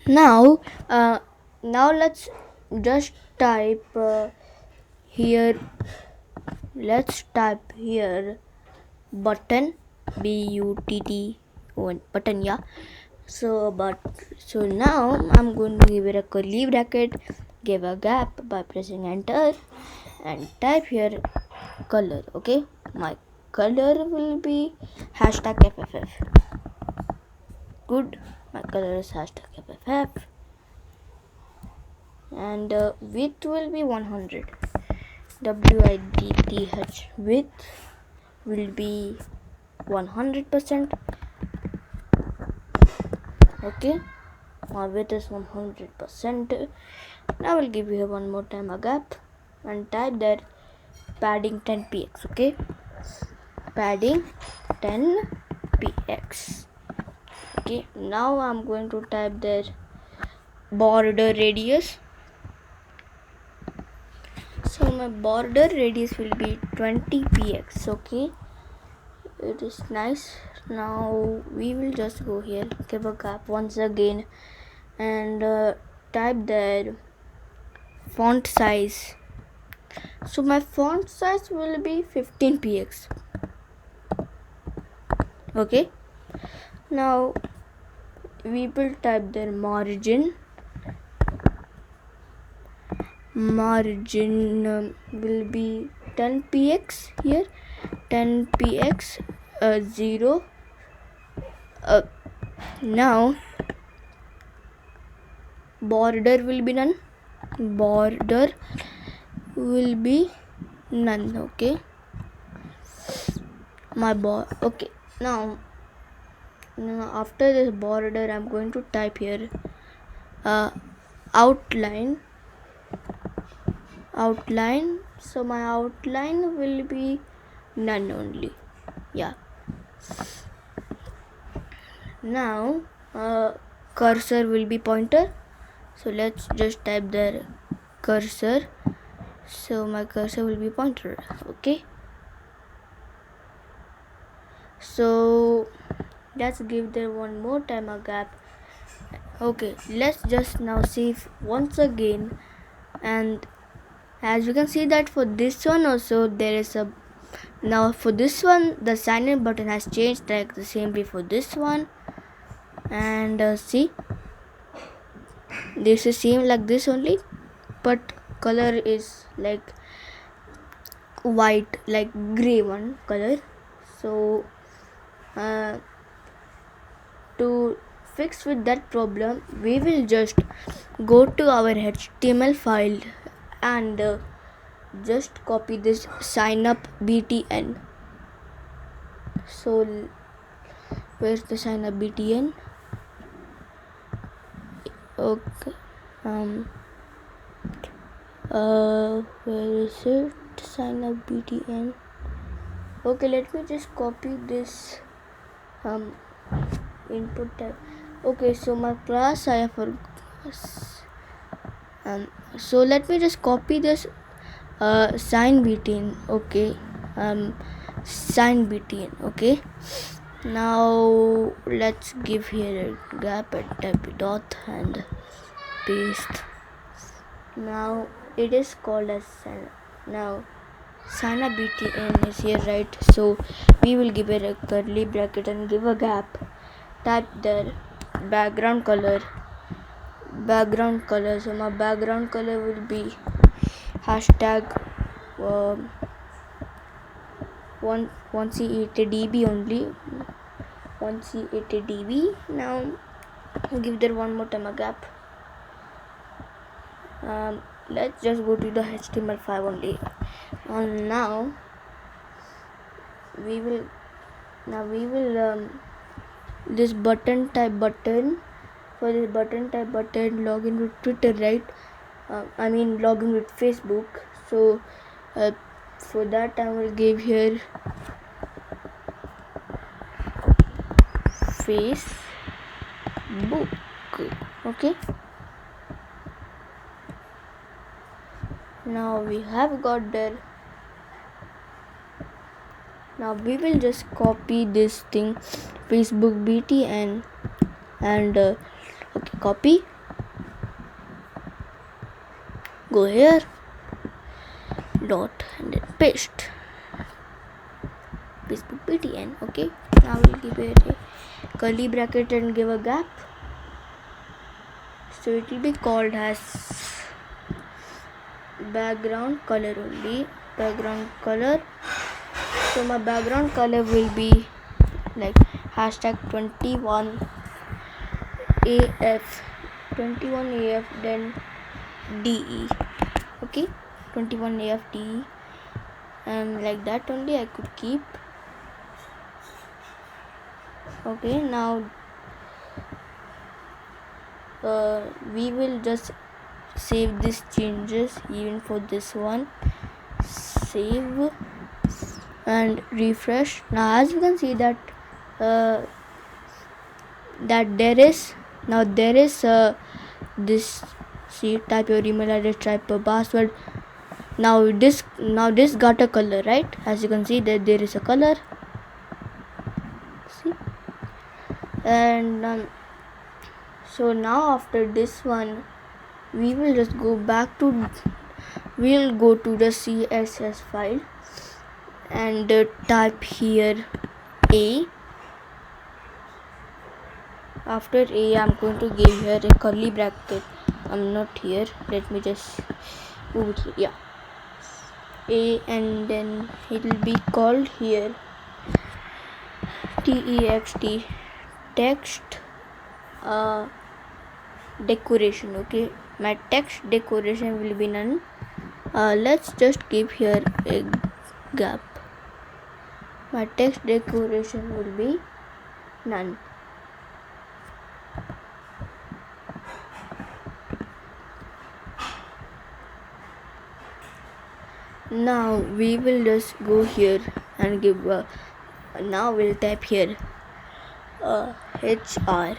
Now, now let's just type here. Let's type here button, button, button. Yeah. So now I'm going to give it a curly bracket, give a gap by pressing enter, and type here color. Okay, my color will be hashtag FFF. Good, my color is hashtag FFF, and width will be 100. width width will be 100%. Okay, my width is 100%. Now I'll give you one more time a gap and type there padding 10px. Okay, padding 10px. Okay, now I'm going to type there border radius. So my border radius will be 20px. Okay, it is nice. Now we will just go here, give a gap once again, and type there font size. So my font size will be 15px. Okay, now we will type there margin will be 10px here, 10px 0. Now border will be none. Okay, okay, now after this border I'm going to type here outline. So my outline will be none only. Yeah. Now cursor will be pointer, so let's just type there cursor. So my cursor will be pointer. Okay, so let's give there one more time a gap. Okay, let's just now see once again, and as you can see that for this one also there is a, now for this one the sign in button has changed like the same way for this one, and see, this is same like this only, but color is like white, like gray one color. So to fix with that problem, we will just go to our HTML file and just copy this sign up btn. So where's the sign up btn? Okay, where is it? Sign up btn. Okay, let me just copy this input type. Okay, so my class I have so let me just copy this sign btn. Okay, sign btn. Okay, now let's give here a gap and type dot and paste. Now it is called as sign. Now sign up btn is here, right? So we will give it a curly bracket and give a gap. Type there background color. So my background color will be hashtag 1c80db only, 1c80db. Now give there one more time a gap. Let's just go to the HTML5 only. And now we will this button type button. For this button type button, login with Twitter, right? I mean login with Facebook. So for that I will give here Facebook. Okay, now we have got there. Now we will just copy this thing Facebook btn and okay, copy go here, dot, and then paste Facebook btn. Okay, now we'll give it a curly bracket and give a gap, so it will be called as background color only, background color. So my background color will be like hashtag 21af, 21af, then de. Okay, 21af de, and like that only I could keep. Okay, now we will just save these changes even for this one. Save and refresh. Now as you can see that there is this, see, type your email address, type a password. Now this got a color, right? As you can see that there is a color, see. And so now after this one we will just go to the CSS file and type here a. After a, I'm going to give here a curly bracket. I'm not here, let me just move it here. Yeah, a, and then it will be called here text text decoration. Okay, my text decoration will be none. Let's just give here a gap. My text decoration will be none. Now we will just go here and give now we'll type here HR.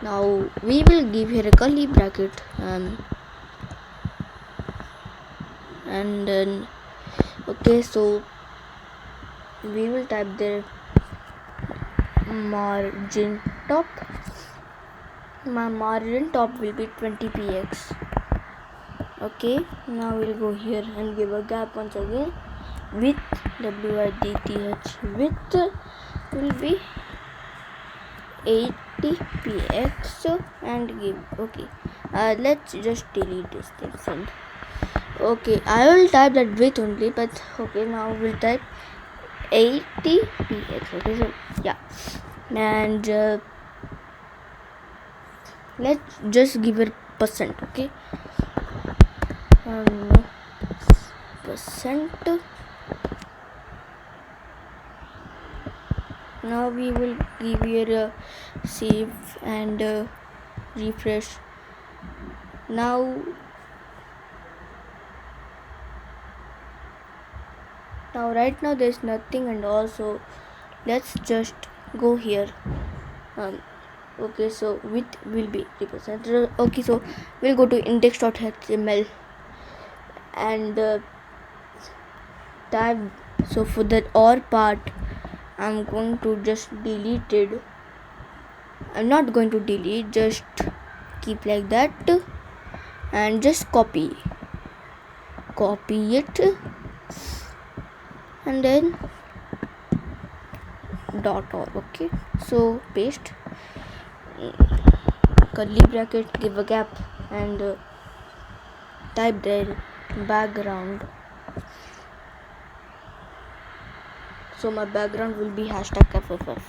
Now we will give here a curly bracket and then okay, so we will type the margin top. My margin top will be 20px. Okay, now we'll go here and give a gap once again. Width, width, width will be 80px and give okay. Let's just delete this thing. Okay, I will type that width only, but okay, now we'll type 80px. Okay, so yeah, and let's just give it percent. Okay, percent. Now we will give here a save and refresh. Now right now there's nothing, and also let's just go here. Okay, so width will be represented. Okay, so we'll go to index.html and type. So for that or part, I'm going to just delete it. I'm not going to delete, just keep like that and just copy it and then .org. Okay, so paste, curly bracket, give a gap and type there background. So my background will be hashtag FFF.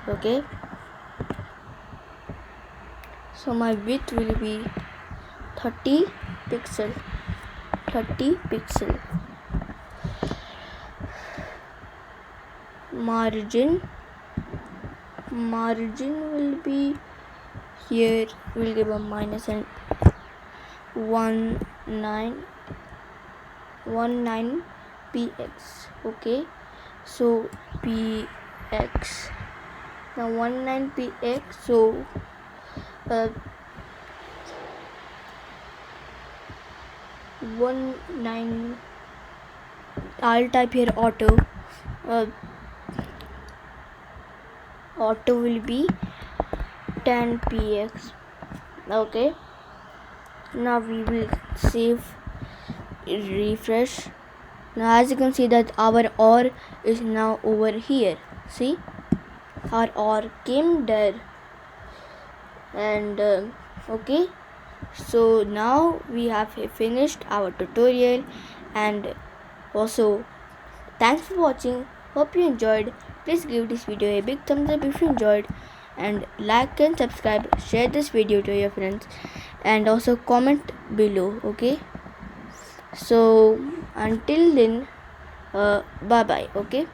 Okay, so my width will be 30 pixel. Margin will be here, we'll give a minus and 19px. Okay, so px, now 19px, so 19, I'll type here auto. Auto will be 10px. Okay, Now we will save, refresh. Now as you can see that our OR is now over here. See, our OR came there. And okay, so now we have finished our tutorial, and also thanks for watching. Hope you enjoyed. Please give this video a big thumbs up if you enjoyed, and like and subscribe, share this video to your friends, and also comment below. Okay, so until then, bye bye. Okay.